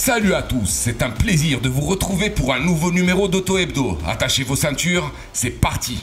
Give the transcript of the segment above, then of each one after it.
Salut à tous, c'est un plaisir de vous retrouver pour un nouveau numéro d'Auto Hebdo. Attachez vos ceintures, c'est parti.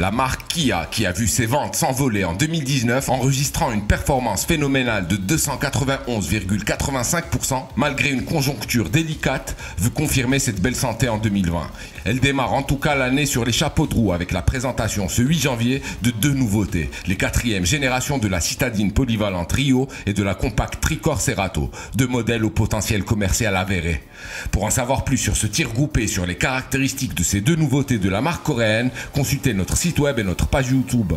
La marque Kia qui a vu ses ventes s'envoler en 2019, enregistrant une performance phénoménale de 291,85% malgré une conjoncture délicate, veut confirmer cette belle santé en 2020. Elle démarre en tout cas l'année sur les chapeaux de roue avec la présentation ce 8 janvier de deux nouveautés, les 4e générations de la citadine polyvalente Rio et de la compacte Tricor Cerato, deux modèles au potentiel commercial avéré. Pour en savoir plus sur ce tir groupé sur les caractéristiques de ces deux nouveautés de la marque coréenne, consultez notre site web et notre page YouTube.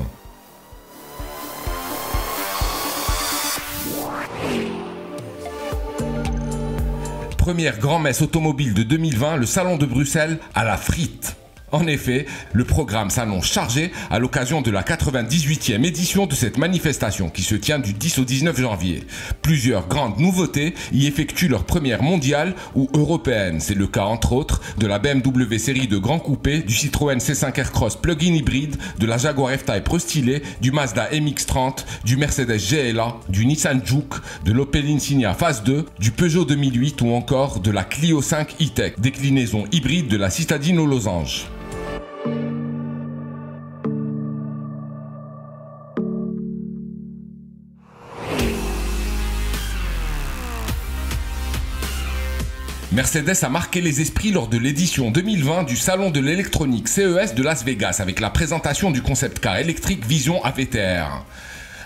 Première grand-messe automobile de 2020, le salon de Bruxelles à la frite. En effet, le programme s'annonce chargé à l'occasion de la 98e édition de cette manifestation qui se tient du 10 au 19 janvier. Plusieurs grandes nouveautés y effectuent leur première mondiale ou européenne. C'est le cas entre autres de la BMW série de grands coupés, du Citroën C5 Aircross plug-in hybride, de la Jaguar F-Type restylée, du Mazda MX-30, du Mercedes GLA, du Nissan Juke, de l'Opel Insignia Phase 2, du Peugeot 2008 ou encore de la Clio 5 E-Tech, déclinaison hybride de la citadine aux losanges. Mercedes a marqué les esprits lors de l'édition 2020 du salon de l'électronique CES de Las Vegas avec la présentation du concept car électrique Vision AVTR.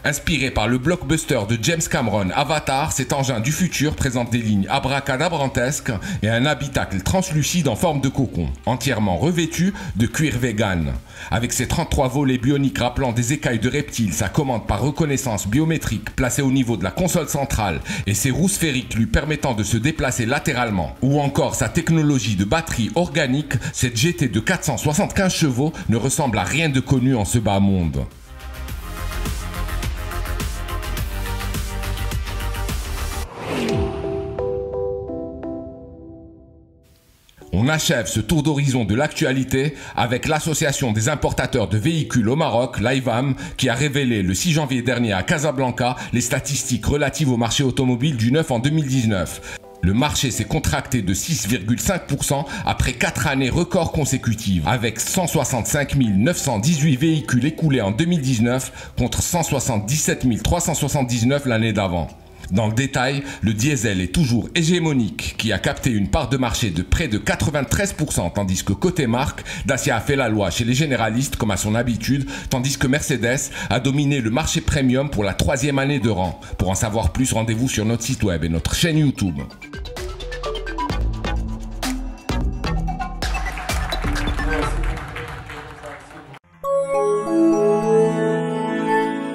Inspiré par le blockbuster de James Cameron Avatar, cet engin du futur présente des lignes abracadabrantesques et un habitacle translucide en forme de cocon, entièrement revêtu de cuir vegan. Avec ses 33 volets bioniques rappelant des écailles de reptiles, sa commande par reconnaissance biométrique placée au niveau de la console centrale et ses roues sphériques lui permettant de se déplacer latéralement, ou encore sa technologie de batterie organique, cette GT de 475 chevaux ne ressemble à rien de connu en ce bas monde. On achève ce tour d'horizon de l'actualité avec l'association des importateurs de véhicules au Maroc, l'AIVAM, qui a révélé le 6 janvier dernier à Casablanca les statistiques relatives au marché automobile du neuf en 2019. Le marché s'est contracté de 6,5% après 4 années records consécutives, avec 165 918 véhicules écoulés en 2019 contre 177 379 l'année d'avant. Dans le détail, le diesel est toujours hégémonique, qui a capté une part de marché de près de 93%, tandis que côté marque, Dacia a fait la loi chez les généralistes comme à son habitude, tandis que Mercedes a dominé le marché premium pour la 3e année de rang. Pour en savoir plus, rendez-vous sur notre site web et notre chaîne YouTube.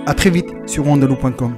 À très vite sur wandelou.com.